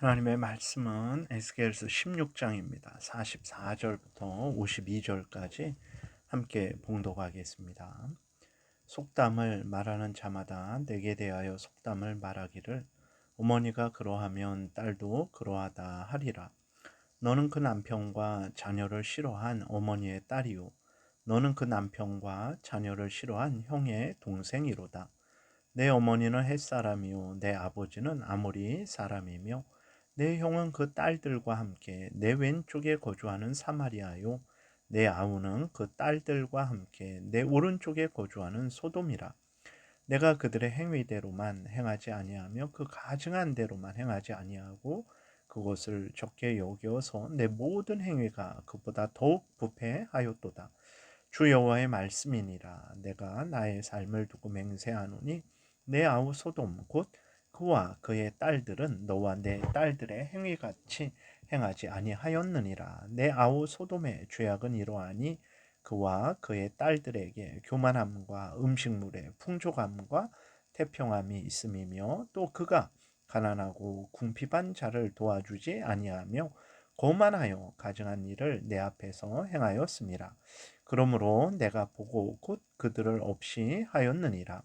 하나님의 말씀은 에스겔서 16장입니다. 44절부터 52절까지 함께 봉독하겠습니다. 속담을 말하는 자마다 내게 대하여 속담을 말하기를 어머니가 그러하면 딸도 그러하다 하리라. 너는 그 남편과 자녀를 싫어한 어머니의 딸이요 너는 그 남편과 자녀를 싫어한 형의 동생이로다. 내 어머니는 햇사람이요 내 아버지는 아모리 사람이며 내 형은 그 딸들과 함께 내 왼쪽에 거주하는 사마리아요 내 아우는 그 딸들과 함께 내 오른쪽에 거주하는 소돔이라. 내가 그들의 행위대로만 행하지 아니하며 그 가증한 대로만 행하지 아니하고 그것을 적게 여겨서 내 모든 행위가 그보다 더욱 부패하였도다. 주 여호와의 말씀이니라. 내가 나의 삶을 두고 맹세하노니 내 아우 소돔 곧 그와 그의 딸들은 너와 내 딸들의 행위같이 행하지 아니하였느니라. 내 아우 소돔의 죄악은 이러하니 그와 그의 딸들에게 교만함과 음식물의 풍족함과 태평함이 있음이며 또 그가 가난하고 궁핍한 자를 도와주지 아니하며 거만하여 가증한 일을 내 앞에서 행하였음이라. 그러므로 내가 보고 곧 그들을 없이 하였느니라.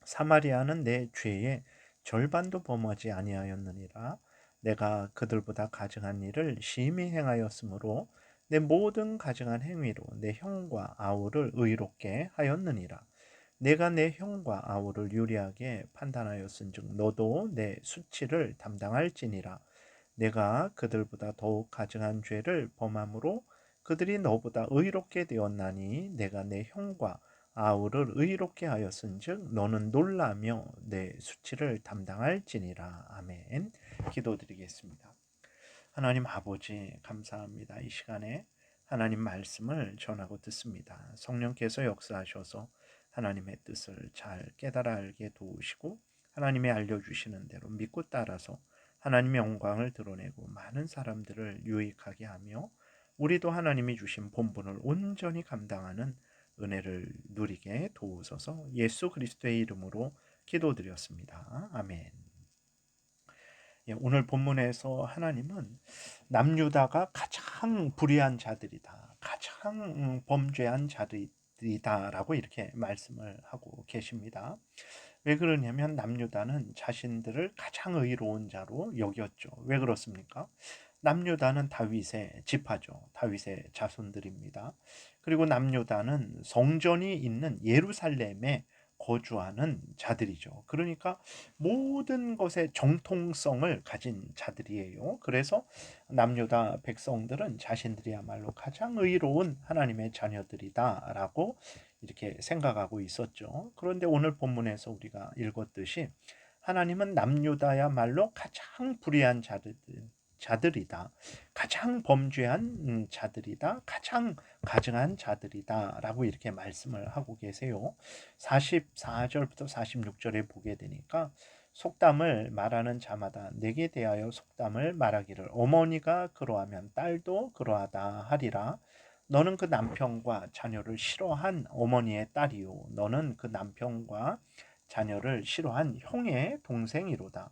사마리아는 내 죄의 절반도 범하지 아니하였느니라. 내가 그들보다 가증한 일을 심히 행하였으므로 내 모든 가증한 행위로 내 형과 아우를 의롭게 하였느니라. 내가 내 형과 아우를 유리하게 판단하였은즉 너도 내 수치를 담당할지니라. 내가 그들보다 더욱 가증한 죄를 범함으로 그들이 너보다 의롭게 되었나니 내가 내 형과 아우를 의롭게 하였은즉 너는 놀라며 내 수치를 담당할지니라. 아멘. 기도드리겠습니다. 하나님 아버지 감사합니다. 이 시간에 하나님 말씀을 전하고 듣습니다. 성령께서 역사하셔서 하나님의 뜻을 잘 깨달아 알게 도우시고 하나님이 알려주시는 대로 믿고 따라서 하나님의 영광을 드러내고 많은 사람들을 유익하게 하며 우리도 하나님이 주신 본분을 온전히 감당하는 은혜를 누리게 도우소서. 예수 그리스도의 이름으로 기도드렸습니다. 아멘. 오늘 본문에서 하나님은 남유다가 가장 불의한 자들이다, 가장 범죄한 자들이다라고 이렇게 말씀을 하고 계십니다. 왜 그러냐면 남유다는 자신들을 가장 의로운 자로 여겼죠. 왜 그렇습니까? 남유다는 다윗의 지파죠. 다윗의 자손들입니다. 그리고 남유다는 성전이 있는 예루살렘에 거주하는 자들이죠. 그러니까 모든 것의 정통성을 가진 자들이에요. 그래서 남유다 백성들은 자신들이야말로 가장 의로운 하나님의 자녀들이다라고 이렇게 생각하고 있었죠. 그런데 오늘 본문에서 우리가 읽었듯이 하나님은 남유다야말로 가장 불의한 자들이다, 가장 범죄한 자들이다, 가장 가증한 자들이다 라고 이렇게 말씀을 하고 계세요. 44절부터 46절에 보게 되니까 속담을 말하는 자마다 내게 대하여 속담을 말하기를 어머니가 그러하면 딸도 그러하다 하리라. 너는 그 남편과 자녀를 싫어한 어머니의 딸이요 너는 그 남편과 자녀를 싫어한 형의 동생이로다.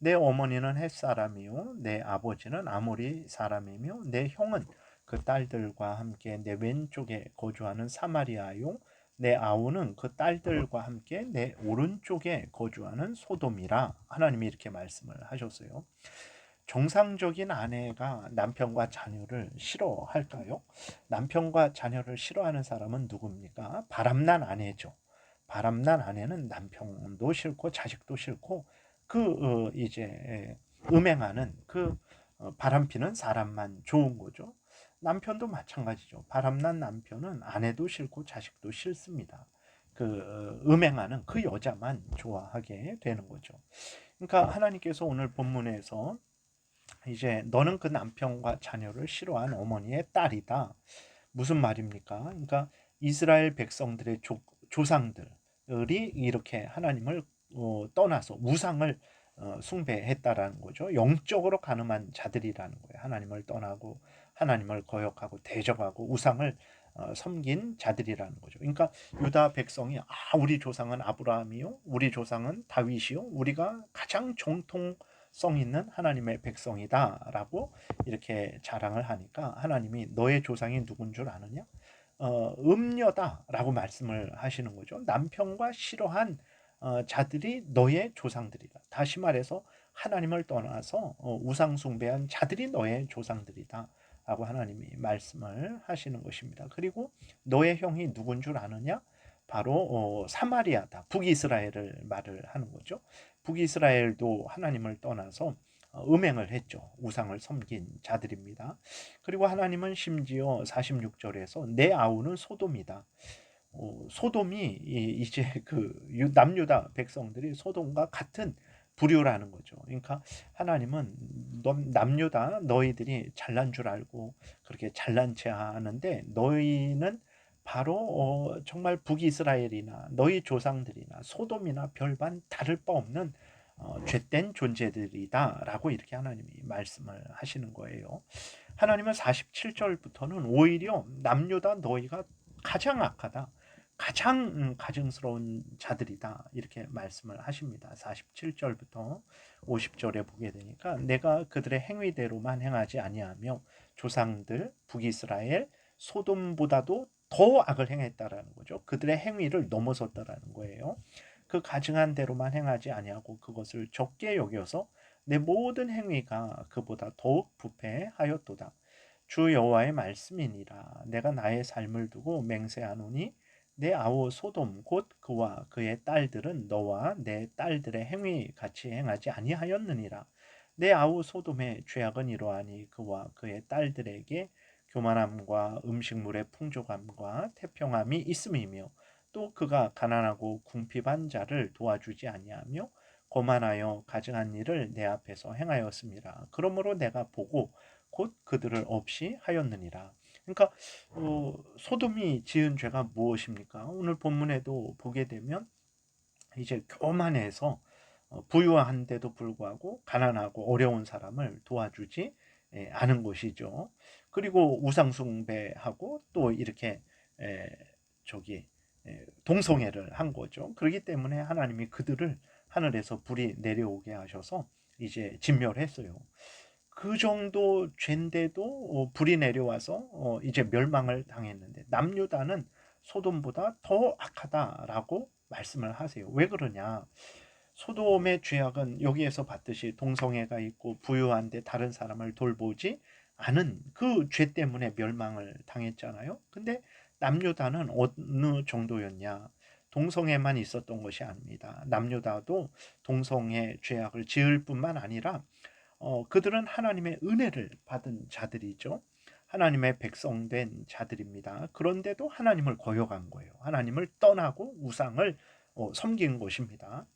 내 어머니는 햇사람이요 내 아버지는 아모리 사람이며 내 형은 그 딸들과 함께 내 왼쪽에 거주하는 사마리아요 내 아우는 그 딸들과 함께 내 오른쪽에 거주하는 소돔이라. 하나님이 이렇게 말씀을 하셨어요. 정상적인 아내가 남편과 자녀를 싫어할까요? 남편과 자녀를 싫어하는 사람은 누굽니까? 바람난 아내죠. 바람난 아내는 남편도 싫고 자식도 싫고 이제 음행하는 바람피는 사람만 좋은 거죠. 남편도 마찬가지죠. 바람난 남편은 아내도 싫고 자식도 싫습니다. 음행하는 그 여자만 좋아하게 되는 거죠. 그러니까 하나님께서 오늘 본문에서 이제 너는 그 남편과 자녀를 싫어한 어머니의 딸이다. 무슨 말입니까? 그러니까 이스라엘 백성들의 조상들이 이렇게 하나님을 떠나서 우상을 숭배했다라는 거죠. 영적으로 가늠한 자들이라는 거예요. 하나님을 떠나고 하나님을 거역하고 대적하고 우상을 섬긴 자들이라는 거죠. 그러니까 유다 백성이 우리 조상은 아브라함이요, 우리 조상은 다윗이요, 우리가 가장 정통 정통성 있는 하나님의 백성이다라고 이렇게 자랑을 하니까 하나님이 너의 조상이 누군 줄 아느냐? 음녀다라고 말씀을 하시는 거죠. 남편과 싫어한 자들이 너의 조상들이다. 다시 말해서 하나님을 떠나서 우상 숭배한 자들이 너의 조상들이다. 라고 하나님이 말씀을 하시는 것입니다. 그리고 너의 형이 누군 줄 아느냐? 바로 사마리아다. 북이스라엘을 말을 하는 거죠. 북이스라엘도 하나님을 떠나서 음행을 했죠. 우상을 섬긴 자들입니다. 그리고 하나님은 심지어 46절에서 내 아우는 소돔이다. 소돔이 이제 그 남유다 백성들이 소돔과 같은 부류라는 거죠. 그러니까 하나님은 남유다 너희들이 잘난 줄 알고 그렇게 잘난 체 하는데 너희는 바로 정말 북이스라엘이나 너희 조상들이나 소돔이나 별반 다를 바 없는 죄된 존재들이다라고 이렇게 하나님이 말씀을 하시는 거예요. 하나님은 47절부터는 오히려 남유다 너희가 가장 악하다. 가장 가증스러운 자들이다 이렇게 말씀을 하십니다. 47절부터 50절에 보게 되니까 내가 그들의 행위대로만 행하지 아니하며 조상들 북이스라엘 소돔보다도 더 악을 행했다라는 거죠. 그들의 행위를 넘어섰다라는 거예요. 그 가증한 대로만 행하지 아니하고 그것을 적게 여겨서 내 모든 행위가 그보다 더욱 부패하였도다. 주 여호와의 말씀이니라. 내가 나의 삶을 두고 맹세하노니 내 아우 소돔 곧 그와 그의 딸들은 너와 내 딸들의 행위 같이 행하지 아니하였느니라. 내 아우 소돔의 죄악은 이러하니 그와 그의 딸들에게 교만함과 음식물의 풍족함과 태평함이 있음이며 또 그가 가난하고 궁핍한 자를 도와주지 아니하며 거만하여 가증한 일을 내 앞에서 행하였습니다. 그러므로 내가 보고 곧 그들을 없이 하였느니라. 그러니까 소돔이 지은 죄가 무엇입니까? 오늘 본문에도 보게 되면 이제 교만해서 부유한데도 불구하고 가난하고 어려운 사람을 도와주지 않은 것이죠. 그리고 우상숭배하고 또 이렇게 저기 동성애를 한 거죠. 그렇기 때문에 하나님이 그들을 하늘에서 불이 내려오게 하셔서 이제 진멸했어요. 그 정도 죄인데도 불이 내려와서 이제 멸망을 당했는데 남유다는 소돔보다 더 악하다라고 말씀을 하세요. 왜 그러냐? 소돔의 죄악은 여기에서 봤듯이 동성애가 있고 부유한데 다른 사람을 돌보지 않은 그 죄 때문에 멸망을 당했잖아요. 근데 남유다는 어느 정도였냐? 동성애만 있었던 것이 아닙니다. 남유다도 동성애 죄악을 지을 뿐만 아니라 그들은 하나님의 은혜를 받은 자들이죠. 하나님의 백성된 자들입니다. 그런데도 하나님을 거역한 거예요. 하나님을 떠나고 우상을 섬긴 것입니다.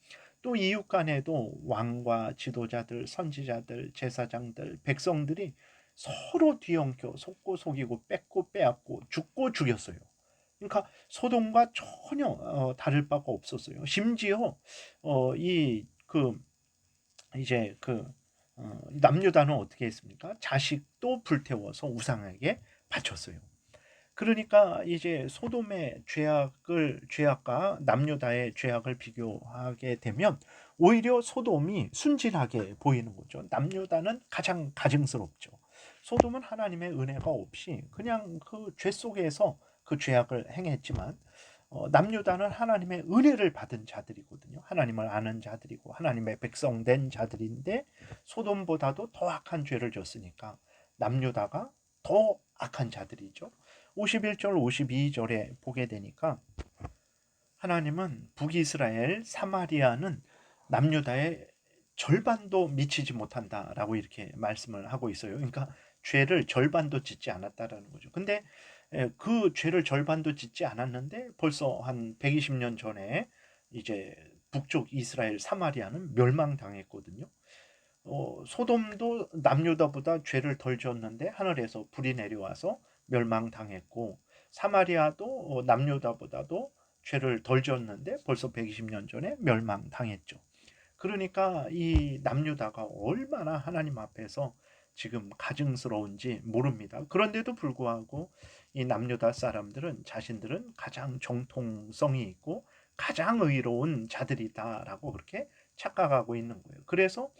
또 이웃 간에도 왕과 지도자들, 선지자들, 제사장들, 백성들이 서로 뒤엉켜 속고 속이고 뺏고 빼앗고 죽고 죽였어요. 그러니까 소돔과 전혀 다를 바가 없었어요. 심지어 이그 이제 남유다는 어떻게 했습니까? 자식도 불태워서 우상에게 바쳤어요. 그러니까 이제 소돔의 죄악과 남유다의 죄악을 비교하게 되면 오히려 소돔이 순진하게 보이는 거죠. 남유다는 가장 가증스럽죠. 소돔은 하나님의 은혜가 없이 그냥 그 죄 속에서 그 죄악을 행했지만 남유다는 하나님의 은혜를 받은 자들이거든요. 하나님을 아는 자들이고 하나님의 백성된 자들인데 소돔보다도 더 악한 죄를 졌으니까 남유다가 더 악한 자들이죠. 51절 52절에 보게 되니까 하나님은 북이스라엘 사마리아는 남유다의 절반도 미치지 못한다라고 이렇게 말씀을 하고 있어요. 그러니까 죄를 절반도 짓지 않았다라는 거죠. 근데 그 죄를 절반도 짓지 않았는데 벌써 한 120년 전에 이제 북쪽 이스라엘 사마리아는 멸망당했거든요. 소돔도 남유다보다 죄를 덜 지었는데 하늘에서 불이 내려와서 멸망당했고 사마리아도 남유다보다도 죄를 덜 지었는데 벌써 120년 전에 멸망당했죠. 그러니까 이 남유다가 얼마나 하나님 앞에서 지금 가증스러운지 모릅니다. 그런데도 불구하고 이 남유다 사람들은 자신들은 가장 정통성이 있고 가장 의로운 자들이다라고 그렇게 착각하고 있는 거예요. 그래서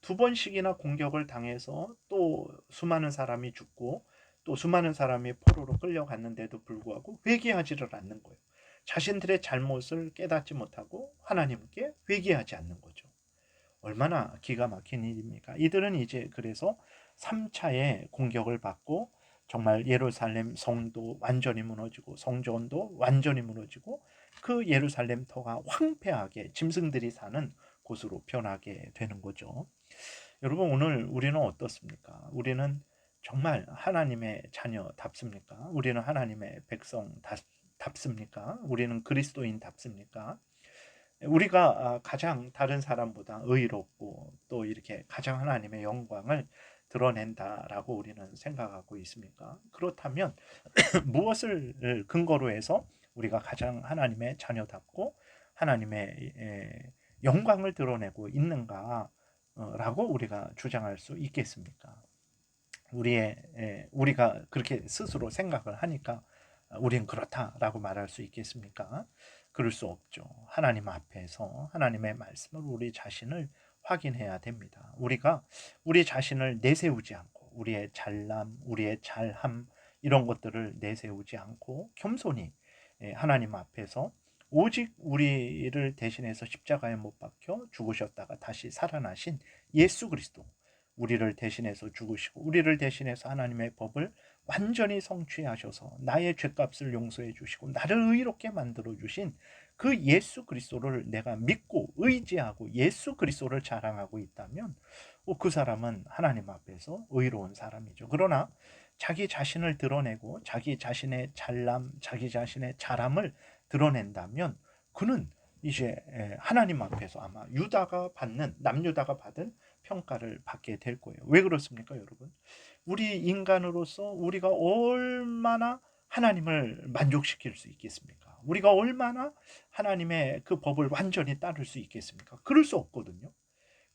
두 번씩이나 공격을 당해서 또 수많은 사람이 죽고 또 수많은 사람이 포로로 끌려갔는데도 불구하고 회개하지를 않는 거예요. 자신들의 잘못을 깨닫지 못하고 하나님께 회개하지 않는 거죠. 얼마나 기가 막힌 일입니까? 이들은 이제 그래서 3차의 공격을 받고 정말 예루살렘 성도 완전히 무너지고 성전도 완전히 무너지고 그 예루살렘 터가 황폐하게 짐승들이 사는 곳으로 변하게 되는 거죠. 여러분, 오늘 우리는 어떻습니까? 우리는 정말 하나님의 자녀답습니까? 우리는 하나님의 백성답습니까? 우리는 그리스도인답습니까? 우리가 가장 다른 사람보다 의롭고 또 이렇게 가장 하나님의 영광을 드러낸다라고 우리는 생각하고 있습니까? 그렇다면 무엇을 근거로 해서 우리가 가장 하나님의 자녀답고 하나님의 영광을 드러내고 있는가라고 우리가 주장할 수 있겠습니까? 우리가 그렇게 스스로 생각을 하니까 우린 그렇다라고 말할 수 있겠습니까? 그럴 수 없죠. 하나님 앞에서 하나님의 말씀을 우리 자신을 확인해야 됩니다. 우리가 우리 자신을 내세우지 않고 우리의 잘남, 우리의 잘함 이런 것들을 내세우지 않고 겸손히 하나님 앞에서 오직 우리를 대신해서 십자가에 못 박혀 죽으셨다가 다시 살아나신 예수 그리스도, 우리를 대신해서 죽으시고 우리를 대신해서 하나님의 법을 완전히 성취하셔서 나의 죄값을 용서해 주시고 나를 의롭게 만들어 주신 그 예수 그리스도를 내가 믿고 의지하고 예수 그리스도를 자랑하고 있다면 그 사람은 하나님 앞에서 의로운 사람이죠. 그러나 자기 자신을 드러내고 자기 자신의 잘남, 자기 자신의 잘함을 드러낸다면 그는 이제 하나님 앞에서 아마 남유다가 받은 평가를 받게 될 거예요. 왜 그렇습니까, 여러분? 우리 인간으로서 우리가 얼마나 하나님을 만족시킬 수 있겠습니까? 우리가 얼마나 하나님의 그 법을 완전히 따를 수 있겠습니까? 그럴 수 없거든요.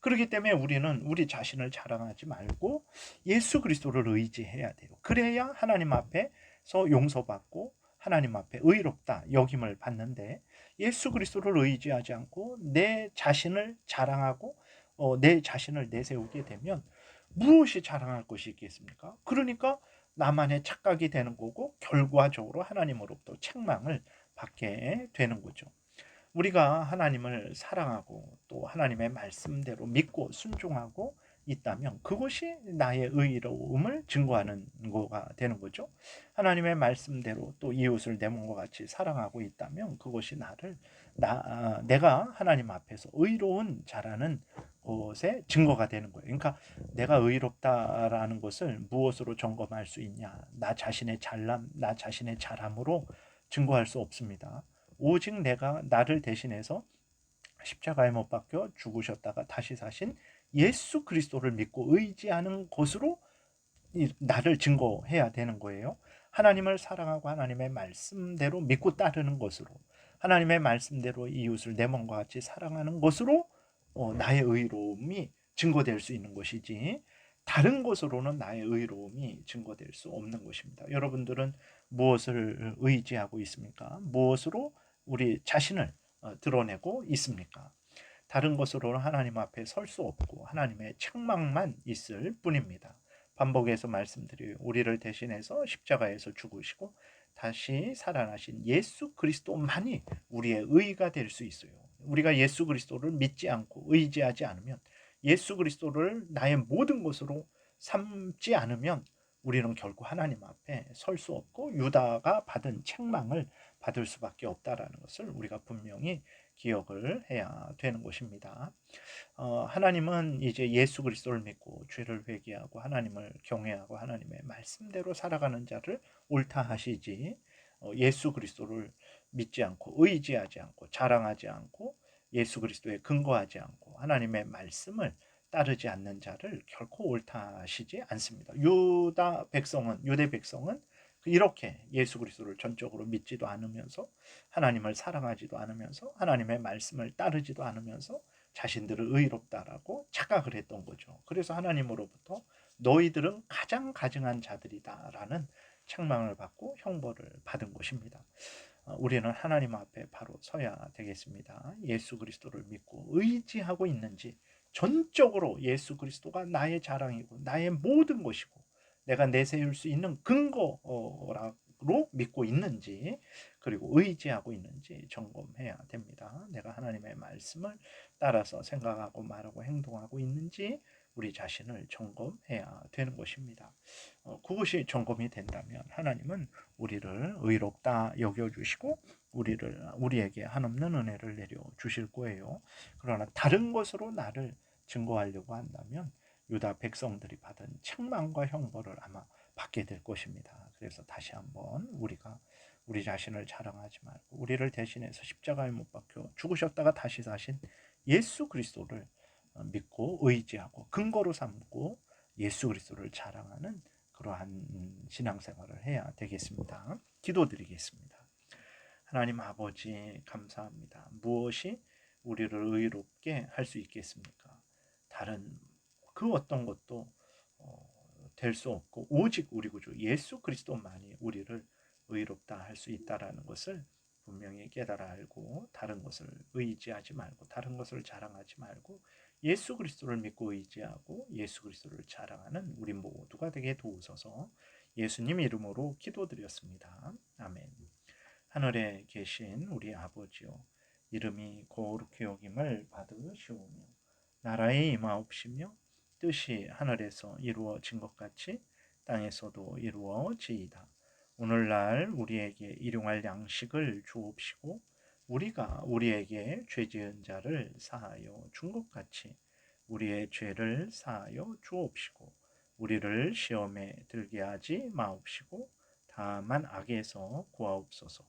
그렇기 때문에 우리는 우리 자신을 자랑하지 말고 예수 그리스도를 의지해야 돼요. 그래야 하나님 앞에서 용서받고 하나님 앞에 의롭다 여김을 받는데 예수 그리스도를 의지하지 않고 내 자신을 자랑하고 내 자신을 내세우게 되면 무엇이 자랑할 것이 있겠습니까? 그러니까 나만의 착각이 되는 거고 결과적으로 하나님으로부터 책망을 받게 되는 거죠. 우리가 하나님을 사랑하고 또 하나님의 말씀대로 믿고 순종하고 있다면 그것이 나의 의로움을 증거하는 거가 되는 거죠. 하나님의 말씀대로 또 이웃을 내 몸과 같이 사랑하고 있다면 그것이 내가 하나님 앞에서 의로운 자라는 것의 증거가 되는 거예요. 그러니까 내가 의롭다라는 것을 무엇으로 점검할 수 있냐? 나 자신의 잘남, 나 자신의 잘함으로 증거할 수 없습니다. 오직 내가 나를 대신해서 십자가에 못 박혀 죽으셨다가 다시 사신 예수 그리스도를 믿고 의지하는 것으로 나를 증거해야 되는 거예요. 하나님을 사랑하고 하나님의 말씀대로 믿고 따르는 것으로 하나님의 말씀대로 이웃을 내 몸과 같이 사랑하는 것으로 나의 의로움이 증거될 수 있는 것이지 다른 것으로는 나의 의로움이 증거될 수 없는 것입니다. 여러분들은 무엇을 의지하고 있습니까? 무엇으로 우리 자신을 드러내고 있습니까? 다른 것으로는 하나님 앞에 설 수 없고 하나님의 책망만 있을 뿐입니다. 반복해서 말씀드려요. 우리를 대신해서 십자가에서 죽으시고 다시 살아나신 예수 그리스도만이 우리의 의가 될 수 있어요. 우리가 예수 그리스도를 믿지 않고 의지하지 않으면 예수 그리스도를 나의 모든 것으로 삼지 않으면 우리는 결국 하나님 앞에 설 수 없고 유다가 받은 책망을 받을 수밖에 없다라는 것을 우리가 분명히 기억을 해야 되는 것입니다. 하나님은 이제 예수 그리스도를 믿고 죄를 회개하고 하나님을 경외하고 하나님의 말씀대로 살아가는 자를 옳다 하시지 예수 그리스도를 믿지 않고 의지하지 않고 자랑하지 않고 예수 그리스도에 근거하지 않고 하나님의 말씀을 따르지 않는 자를 결코 옳다 하시지 않습니다. 유대 백성은 이렇게 예수 그리스도를 전적으로 믿지도 않으면서 하나님을 사랑하지도 않으면서 하나님의 말씀을 따르지도 않으면서 자신들을 의롭다라고 착각을 했던 거죠. 그래서 하나님으로부터 너희들은 가장 가증한 자들이다라는 책망을 받고 형벌을 받은 것입니다. 우리는 하나님 앞에 바로 서야 되겠습니다. 예수 그리스도를 믿고 의지하고 있는지 전적으로 예수 그리스도가 나의 자랑이고 나의 모든 것이고 내가 내세울 수 있는 근거로 믿고 있는지, 그리고 의지하고 있는지 점검해야 됩니다. 내가 하나님의 말씀을 따라서 생각하고 말하고 행동하고 있는지 우리 자신을 점검해야 되는 것입니다. 그것이 점검이 된다면 하나님은 우리를 의롭다 여겨주시고 우리에게 한없는 은혜를 내려 주실 거예요. 그러나 다른 것으로 나를 증거하려고 한다면 유다 백성들이 받은 책망과 형벌을 아마 받게 될 것입니다. 그래서 다시 한번 우리가 우리 자신을 자랑하지 말고 우리를 대신해서 십자가에 못 박혀 죽으셨다가 다시 사신 예수 그리스도를 믿고 의지하고 근거로 삼고 예수 그리스도를 자랑하는 그러한 신앙생활을 해야 되겠습니다. 기도드리겠습니다. 하나님 아버지 감사합니다. 무엇이 우리를 의롭게 할 수 있겠습니까? 다른 그 어떤 것도 될 수 없고 오직 우리 구주 예수 그리스도만이 우리를 의롭다 할 수 있다라는 것을 분명히 깨달아 알고 다른 것을 의지하지 말고 다른 것을 자랑하지 말고 예수 그리스도를 믿고 의지하고 예수 그리스도를 자랑하는 우리 모두가 되게 도우소서. 예수님 이름으로 기도드렸습니다. 아멘. 하늘에 계신 우리 아버지요, 이름이 거룩히 여김을 받으시오며 나라의 임하옵시며 뜻이 하늘에서 이루어진 것 같이 땅에서도 이루어지이다. 오늘날 우리에게 일용할 양식을 주옵시고 우리가 우리에게 죄 지은 자를 사하여 준 것 같이 우리의 죄를 사하여 주옵시고 우리를 시험에 들게 하지 마옵시고 다만 악에서 구하옵소서.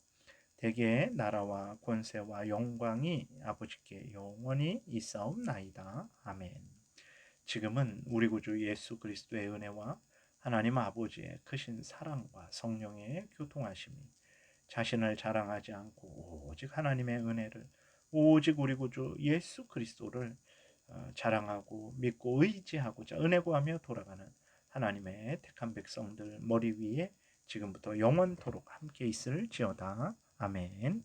대개 나라와 권세와 영광이 아버지께 영원히 있사옵나이다. 아멘. 지금은 우리 구주 예수 그리스도의 은혜와 하나님 아버지의 크신 사랑과 성령의 교통하심이 자신을 자랑하지 않고 오직 하나님의 은혜를 오직 우리 구주 예수 그리스도를 자랑하고 믿고 의지하고자 은혜 구하며 돌아가는 하나님의 택한 백성들 머리 위에 지금부터 영원토록 함께 있을지어다. 아멘.